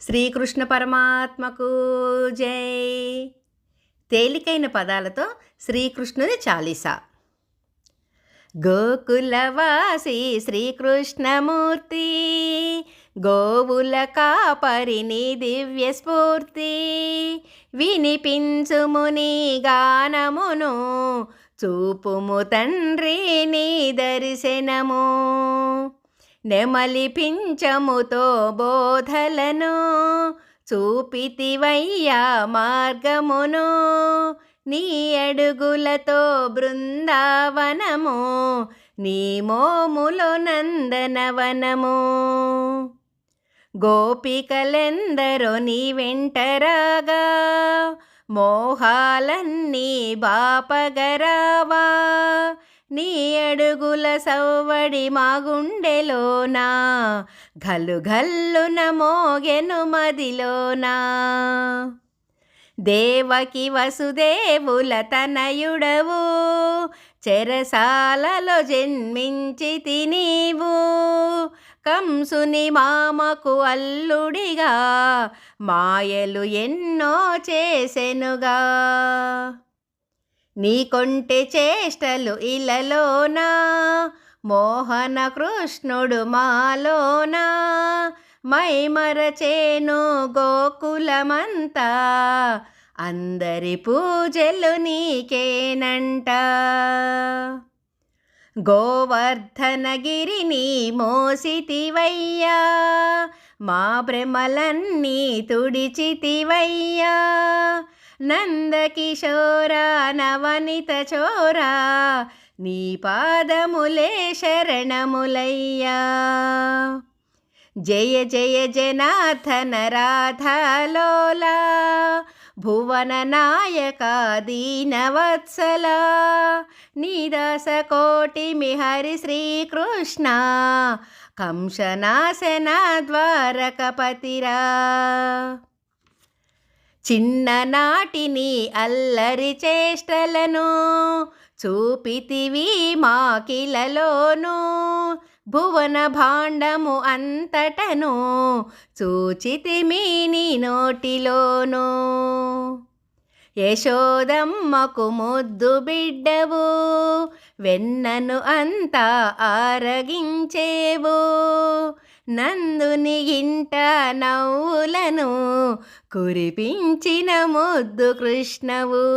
శ్రీకృష్ణ పరమాత్మకు జై. తేలికైన పదాలతో శ్రీకృష్ణుని చాలీసా. గోకులవాసి శ్రీకృష్ణమూర్తి, గోవుల కాపరిని దివ్య స్ఫూర్తి, వినిపించుముని గానమును, చూపుము తండ్రి నీ దర్శనము, నెమలిపించముతో బోధలను, చూపితివయ్యా మార్గమును, నీ అడుగులతో బృందావనము, నీ మోములో నందనవనము. గోపికలెందరో నీ వెంటరాగా, మోహాలన్నీ బాపగరావా, నీ అడుగుల సవ్వడి మా గుండెలోనా, గల్లు గల్లున మోగెను మదిలోనా. దేవకి వసుదేవుల తనయుడవు, చెరసాలలో జన్మించితి నీవు, కంసుని మామకు అల్లుడిగా మాయలు ఎన్నో చేసెనుగా. నీ కొంటె చేష్టలు ఇలలోనా, మోహన కృష్ణుడు మాలోనా, మైమరచేను గోకులమంతా, అందరి పూజలు నీకేనంట. గోవర్ధనగిరిని మోసితివయ్యా, మా భ్రమలన్నీ తుడిచితివయ్యా, నందకిశోర నవనిత చోరా, నీ పాదములే శరణములయ్యా. జయ జయ జనార్దన రాధాలోలా, భువన నాయక దీనవత్సల, నీదాస కోటిమి హరి శ్రీకృష్ణ, కంసనాశన ద్వారకపతిరా. చిన్ననాటిని అల్లరి చేష్టలను, చూపితివి మాకిలలోను, భువన భాండము అంతటను, చూచితిమి నీ నోటిలోను. యశోదమ్మకు ముద్దు బిడ్డవు, వెన్నను అంతా ఆరగించేవు, నందుని ఇంట నవ్వులను కురిపించిన ముద్దు కృష్ణవు.